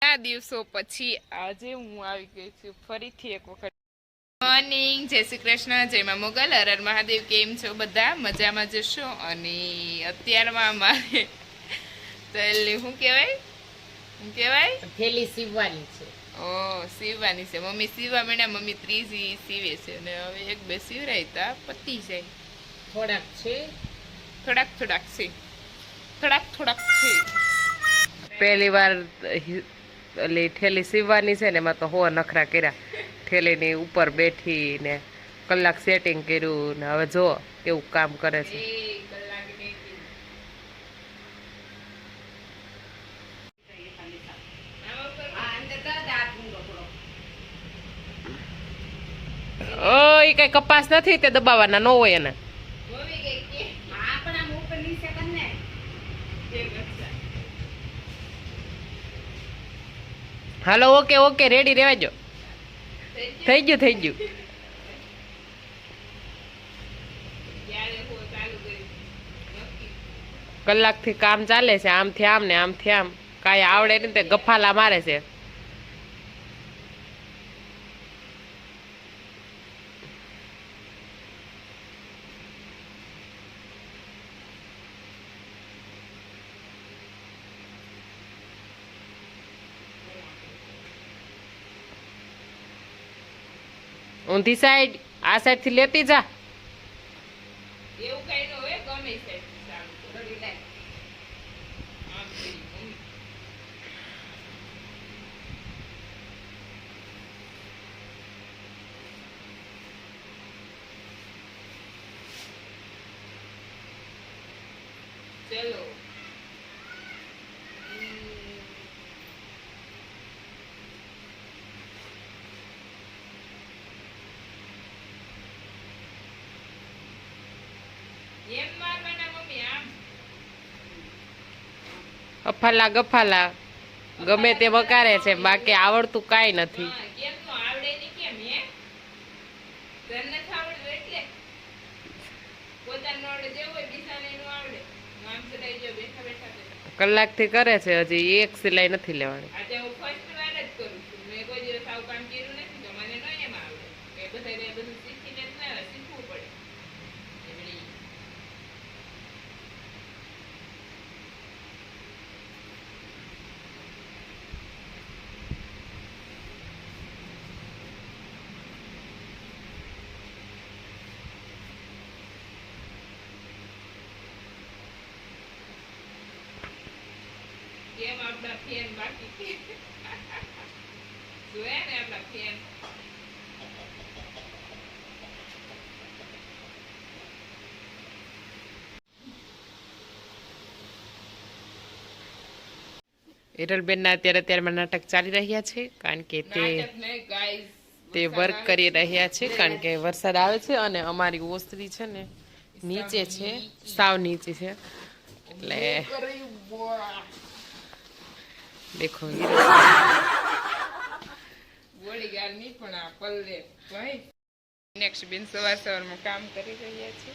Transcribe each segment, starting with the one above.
આ દિવસો પછી આજે હું આવી ગઈ છું ફરીથી એક વખત. મોર્નિંગ, જય શ્રી કૃષ્ણ, જય મા મોગલ, હર હર મહાદેવ. કેમ છો બધા? મજામાં જશો? અને અત્યારમાં મારે તો શું કહેવાય થેલી સીવવાની છે. સીવવાની છે. મમ્મી સીવવા માંડ્યા, મમ્મી ત્રીજી સીવે છે અને હવે એક બે સીવરાય તા પતી જાય. થોડાક છે. પહેલી વાર ઠેલી સીવવાની છે ને એમાં તો નખરા કર્યા. ઠેલીની ઉપર બેઠી ને કલાક સેટિંગ કર્યું ને હવે જો એવું કામ કરે છે. એ કઈ કપાસ નથી, તે દબાવવાના ન હોય એને. હાલો, ઓકે રેડી રેવાજો. થઈ ગયું. કલાકથી કામ ચાલે છે, આમથી આમ ને આમથી આમ. કાંઈ આવડે નહીં તે ગફાલા મારે છે. ઊંધી સાઈડ, આ સાઈડ થી લેતી જા. એવું કઈ ન હોય, ગમે સાઈડ ચલો. ગફાલા ગમે તે વકારે છે, બાકી આવડતું કાંઈ નથી. કલાકથી કરે છે, હજી એક સિલાઈ નથી લેવાની. કેમ આપણા ફેન બાકી જોયા ને આપણા ફેન. હિરલબેન ના અત્યારમાં નાટક ચાલી રહ્યા છે, કારણ કે તે વર્ક કરી રહ્યા છે, કારણ કે વરસાદ આવે છે અને અમારી ઓસરી છે ને નીચે છે, સાવ નીચે છે. એટલે દેખો બોડીગાર્ડ ની પણ આ પલ્લે ભાઈ નેક્સ્ટ બેન સવારમાં કામ કરી રહ્યા છે.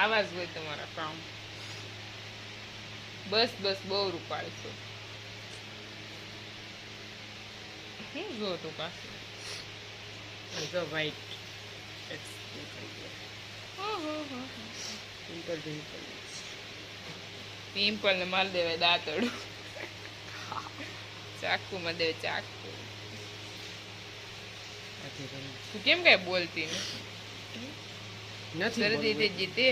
આવા જ હોય તમારા કામ. બસ બહુ રૂપાળશો. શું જો તું પાછું વાઈટ પિમ્પલ ને મારી દેવાય દાંતડું. ચાકુ માં દે ચાકુ. તું કેમ કઈ બોલતી નથી? શરદી થઈ ગઈ તે?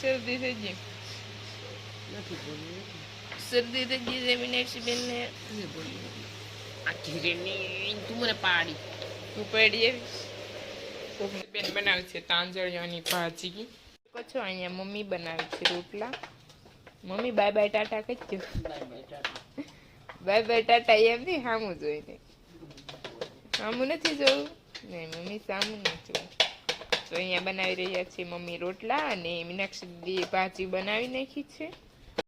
શરદી થઈ ગઈ? શરદી થઈ ગઈ છે મીનાક્ષી બેન ને. તું મને પાડી, તું પાડી એવી બેન બનાવે છે તાંજળિયાની ભાજી. છો અહીંયા મમ્મી બનાવે છે રોટલા. મમ્મી બાય બાય ટાટા કહેજો. બાય ટાટા એમ નહીં, સામું જોઈને. સામું નથી જોવું ને મમ્મી, સામું નથી જોવું. તો અહીંયા બનાવી રહ્યા છે મમ્મી રોટલા અને મીનાક્ષી ભાજી બનાવી નાખી છે.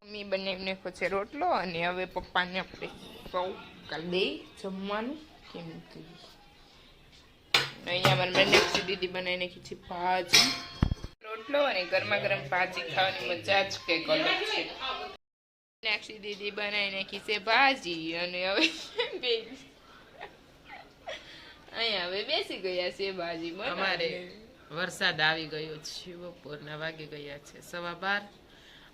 મમ્મી બનાવી નાખ્યો છે રોટલો અને હવે પપ્પાને આપણે કહું કાલ દે જમવાનું કેમ. અહીંયા મારી મીનાક્ષી દીદી બનાવી નાખી છે ભાજી રોટલો અને ગરમા ગરમ ભાજી ખાવાની મજા જ કંઈક અલગ છે. મીનાક્ષી દીદી બનાવી નાખી છે ભાજી અને હવે અહીંયા હવે બેસી ગયા છે ભાજી અમારે વરસાદ આવી ગયો છે બપોરના વાગી ગયા છે 12:15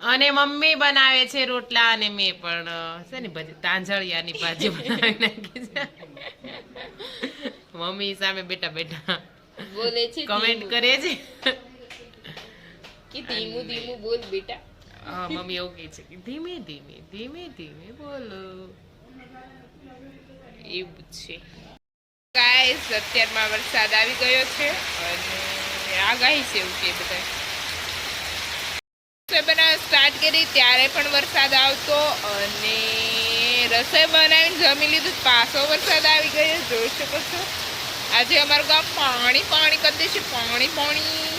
અને મમ્મી બનાવે છે રોટલા અને મેં પણ છે ને બધી તાંજળિયાની ભાજી બનાવી નાખી છે મમ્મી સામે બેઠા બેઠા બોલે છે કમેન્ટ કરે છે કે ધીમું ધીમું બોલ બેટા હા મમ્મી એવું કહે છે કે ધીમે ધીમે ધીમે ધીમે બોલો એવું છે ગાઈસ અત્યારમાં વરસાદ આવી ગયો છે અને આગાહી છે એવું કે બધા રસોઈ બનાવવા સ્ટાર્ટ કરી ત્યારે પણ વરસાદ આવતો અને રસોઈ બનાવીને જમી લીધું પાછો વરસાદ આવી ગયો જોઈ શકો છો આજે અમારું ગામ પાણી પાણી કરી દેશે પાણી પાણી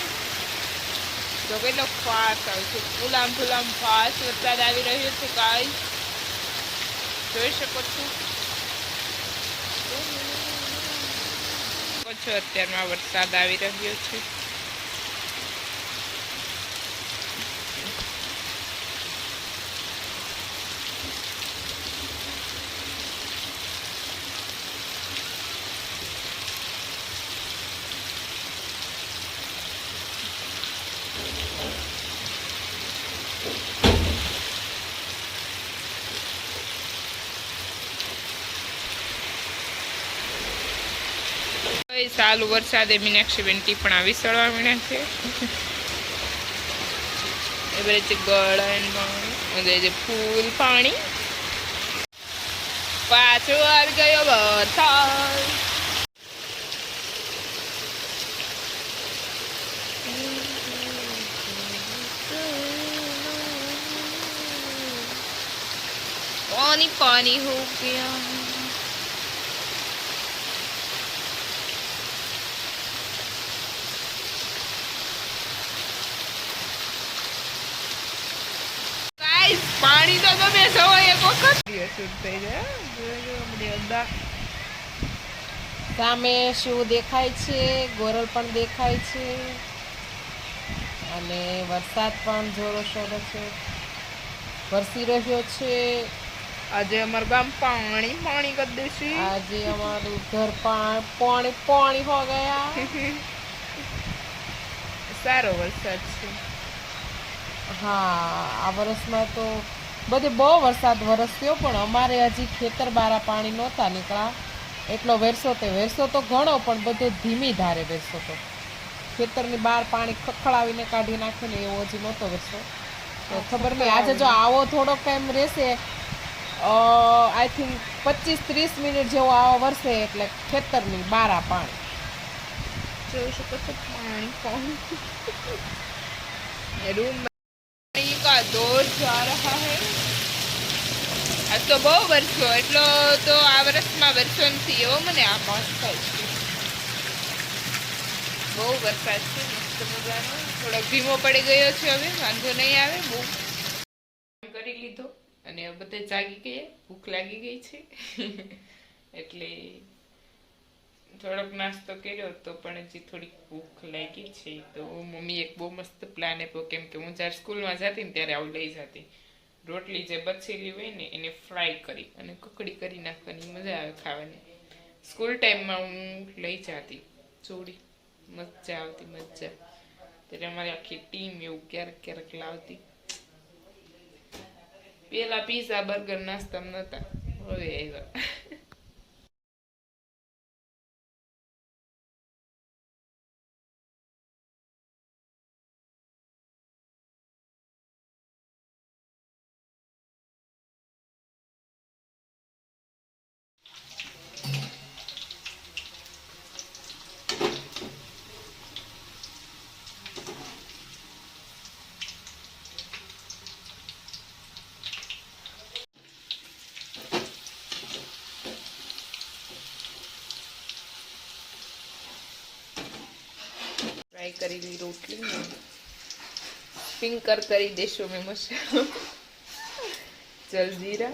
તો કેટલો ફાસ્ટ આવશે ફૂલામ ફૂલામ ફાસ્ટ વરસાદ આવી રહ્યો છે ગાઈસ જોઈ શકો છો અત્યારમાં વરસાદ આવી રહ્યો છે ચાલુ વરસાદે મીનાક્ષીબેન ટીપણા વિસળવા મીણા છે એ બધે ગળા ફૂલ પાણી પાછો આવી ગયો વરસાદ पानी पानी हो गया પાણી તો તમે સવાય એક વખત થઈ જાય સામે શું દેખાય છે ગોરલ પણ દેખાય છે અને વરસાદ પણ જોરશોર છે વરસી રહ્યો છે આજે અમારું ગામ પાણી પાણી કરી દેશે આજે અમારું ઘર પાણી પાણી હો ગયા સારો વરસાદ છે હા આ વર્ષમાં તો બધે બહુ વરસાદ વરસ્યો પણ અમારે હજી ખેતર બારા પાણી નહોતા નીકળ્યા એટલો વેરસો તો ઘણો પણ બધો ધીમી ધારે વેરસો તો ખેતરની બહાર પાણી ખખડાવીને કાઢી નાખે ને એવો હજી નહોતો વેરસો તો ખબર નહીં આજે જો આવો થોડોક ટાઈમ રહેશે આઈ થિંક 25-30 મિનિટ જેવો આવો વરસે એટલે ખેતરની બારા પાણી જોઈ શકો છો પાણી પાણી रूम का दौर जा रहा है आज तो बहु वर्षो એટલો તો આ વર્ષમાં વર્ષો નથી એવો મને આ મસ્ત થાય છે બહુ વરસાદ છે મસ્ત મજાનો થોડો ધીમો પડી ગયો છે હવે વાંધો નહીં આવે બહુ કરી લીધો અને બધે જાગી ગયા ભૂખ લાગી ગઈ છે એટલે થોડોક નાસ્તો કર્યો તો પણ હજી થોડીક ભૂખ લાગી છે તો મમ્મી એક બહુ મસ્ત પ્લાન આપ્યો કેમ કે હું જ્યારે સ્કૂલમાં જતી ને ત્યારે આવું લઈ જતી રોટલી જે બચેલી હોય ને એને ફ્રાય કરી અને કકડી કરી નાખવાની મજા આવે ખાવાની સ્કૂલ ટાઈમમાં હું લઈ જતી ચોડી મજા આવતી મજા ત્યારે અમારી આખી ટીમ એવું ક્યારેક ક્યારેક લાવતી પેલા પીઝા બર્ગર નાસ્તા નહોતા હવે આવ્યા फ्राई करेली रोटली पिंकर કરી દેશો મેં મસાલો જલજીરા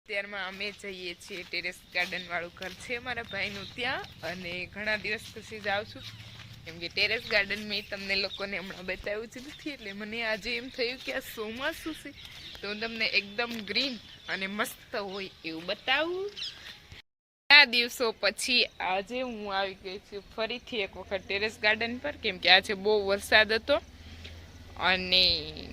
ત્યારમાં અમે જઈએ છીએ ટેરેસ ગાર્ડન વાળું ઘર છે મારા ભાઈનું ત્યાં અને ઘણા દિવસ પછી જાઉં છું કેમ કે ટેરેસ ગાર્ડન મેં તમને લોકોને હમણાં બતાવ્યું જ નથી, એટલે મને આજે એમ થયું કે આ ચોમાસું છે તો હું તમને એકદમ ગ્રીન અને મસ્ત હોય એવું બતાવું. આ દિવસો પછી આજે હું આવી ગઈ છું ફરીથી એક વખત ટેરેસ ગાર્ડન પર, કેમ કે આજે બહુ વરસાદ હતો અને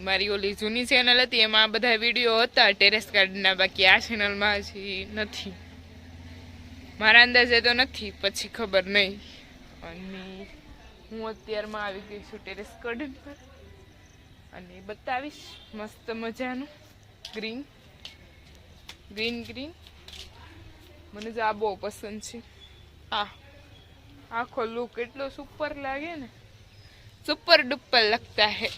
મારી ઓલી જૂની ચેનલ હતી એમાં બધા વિડીયો હતા ટેરેસ ગાર્ડનના, બાકી આ ચેનલમાં હજી નથી, મારા અંદાજે તો નથી, પછી ખબર નહીં. અને હું અત્યારમાં આવી ગઈ છું ટેરેસ ગાર્ડન પર અને બતાવીશ મસ્ત મજાનું ગ્રીન ગ્રીન ગ્રીન. મને તો આ બહુ પસંદ છે. આખો લુક એટલો સુપર લાગે ને, સુપર ડુપર લગતા હે.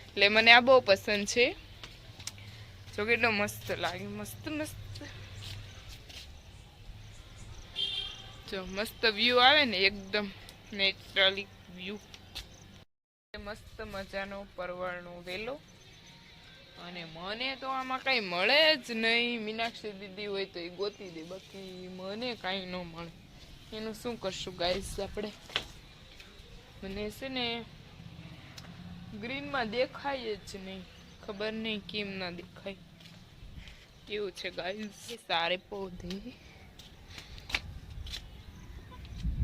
એટલે મને આ બહુ પસંદ છે. જો કેટલો મસ્ત લાગે, મસ્ત મસ્ત. જો મસ્ત વ્યૂ આવે ને, એકદમ નેચરલી વ્યૂ. મસ્ત મજાનો પરવળનો વેલો. અને મને તો આમાં કઈ મળે જ નહીં. મીનાક્ષી દીદી હોય તો એ ગોતી દે, બાકી મને કાંઈ ન મળે. એનું શું કરશું ગાઈસ આપણે? મને છે ને ગ્રીનમાં દેખાય જ નહીં, ખબર નહીં કેમ ના દેખાય. કેવું છે ગાઈસ? સારે પૌધે.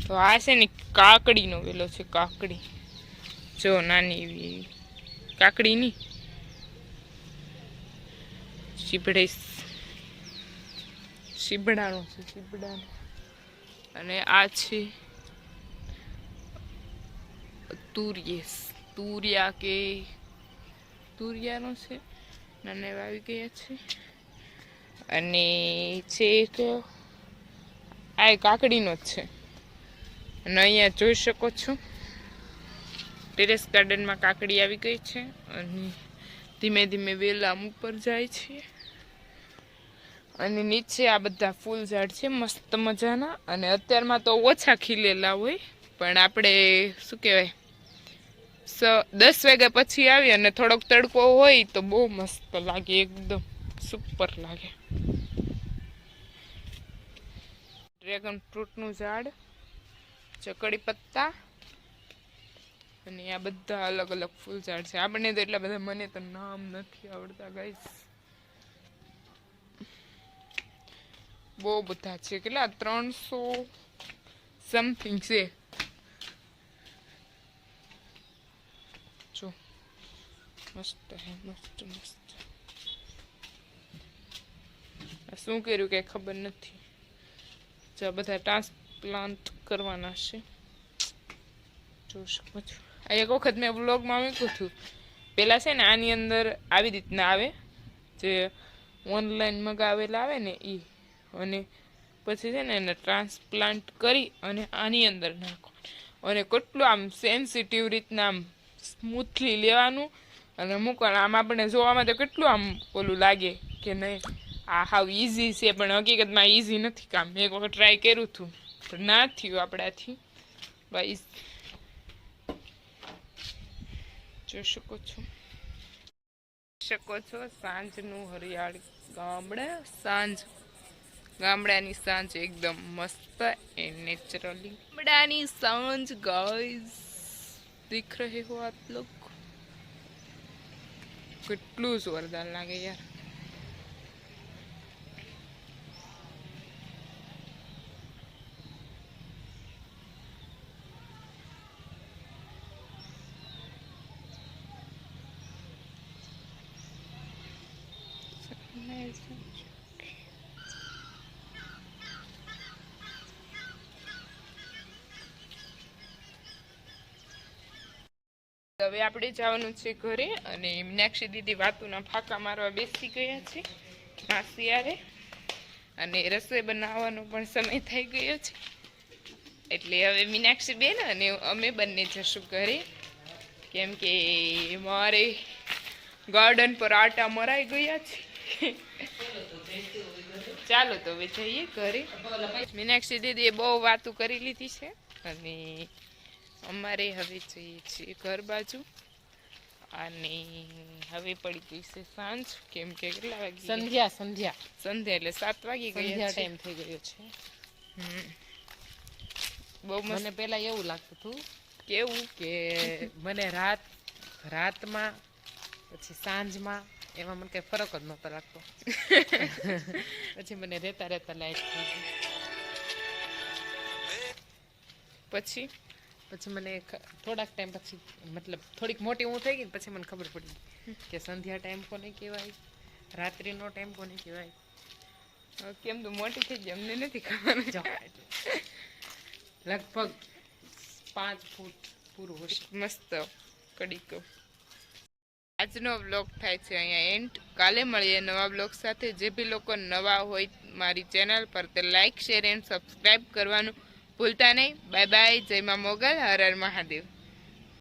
તો આ છે ને કાકડીનો વેલો છે, કાકડી. જો નાની એવી કાકડી ની શીબડાનો છે, શીબડાનો. અને આ છે તુરિયા કે તુરિયાનો છે, નાના એવા આવી ગયા છે. અને છે એક આ કાકડીનો જ છે. અને અહીંયા જોઈ શકો છો ટેરેસ ગાર્ડનમાં કાકડી આવી ગઈ છે અને ધીમે ધીમે વેલા આમ ઉપર જાય છે. અને નીચે આ બધા ફૂલ ઝાડ છે મસ્ત મજાના. અને અત્યારમાં તો ઓછા ખીલેલા હોય, પણ આપણે શું કહેવાય 10 વાગ્યા પછી આવી અને થોડોક તડકો હોય તો બહુ મસ્ત લાગે, એકદમ સુપર લાગે. ડ્રેગન ફ્રૂટનું ઝાડ, ચકડી પત્તા અને આ બધા અલગ અલગ ફૂલ ઝાડ છે. આપણને તો એટલા બધા, મને તો નામ નથી આવડતા ગાઈસ. બહુ બધા છે, કેટલા 300 સમથિંગ છે. જો મસ્ત હે, મસ્ત મસ્ત. શું કર્યું કઈ ખબર નથી. જો બધા ટ્રાન્સપ્લાન્ટ કરવાના છે, જોઈ શકો છો. આ એક વખત મેં વ્લોગમાં મૂક્યું હતું. પેલા છે ને આની અંદર આવી રીતના આવે, જે ઓનલાઈન મગાવેલા આવે ને એ, અને પછી છે ને એને ટ્રાન્સપ્લાન્ટ કરી અને આની અંદર નાખો. અને કેટલું આમ સેન્સિટિવ રીતના આમ સ્મૂથલી લેવાનું અને મૂકવાનું. આમ આપણે જોવામાં તો કેટલું આમ ઓલું લાગે કે નહીં આ હાવ ઇઝી છે, પણ હકીકતમાં ઇઝી નથી કામ. મેં એક વખત ટ્રાય કર્યું હતું પણ ના થયું આપણાથી. ભાઈ જોઈ શકો છો સાંજનું હરિયાળી ગામડાની સાંજ એકદમ મસ્ત એ નેચરલી ગામડાની સાંજ ગાઈસ दिख रहे हो आप लोग? કેટલું જોરદાર લાગે યાર. હવે આપણે જવાનું છે ઘરે અને મીનાક્ષી દીદી વાતુના ફાંકા મારવા બેસી ગયા છે માસી યારે. અને રસોઈ બનાવવાનો પણ સમય થઈ ગયો છે, એટલે હવે મીનાક્ષી બેન અને અમે બંને જશું ઘરે, કેમ કે મારે ગાર્ડન પર આટા મરાઈ ગયા છે. ચાલો તો હવે જઈએ ઘરે. મીનાક્ષી દીદીએ બહુ વાતો કરી લીધી છે અને અમારે હવે જઈએ છીએ ઘર બાજુ. અને હવે પડી ગઈ છે સાંજ, કેમ કે કેટલા વાગે સંધ્યા એટલે 7 વાગી ગયા, ટાઈમ થઈ ગયો છે. બહુ મને પેલા એવું લાગતું હતું કેવું કે મને રાતમાં પછી સાંજમાં એમાં મને કઈ ફરક જ નહોતો લાગતો. પછી મને રહેતા લાઈટ થઈ ગઈ. પછી પછી મને થોડાક ટાઈમ પછી મતલબ થોડીક મોટી હું થઈ ગઈ પછી મને ખબર પડી કે સંધ્યા ટાઈમ કોને કહેવાય, રાત્રિનો ટાઈમ કોને કહેવાય. કેમ તું મોટી થઈ ગઈ અમને નથી ખબર. લગભગ 5 ફૂટ પૂરું હશે. મસ્ત કડીક. આજનો વ્લોગ થાય છે અહીંયા એન્ડ. કાલે મળીએ નવા વ્લોગ સાથે. જે બી લોકો નવા હોય મારી ચેનલ પર તે લાઈક શેર એન્ડ સબસ્ક્રાઈબ કરવાનું ભૂલતા નહીં. Bye bye. જય મા મોગલ. હર હર મહાદેવ.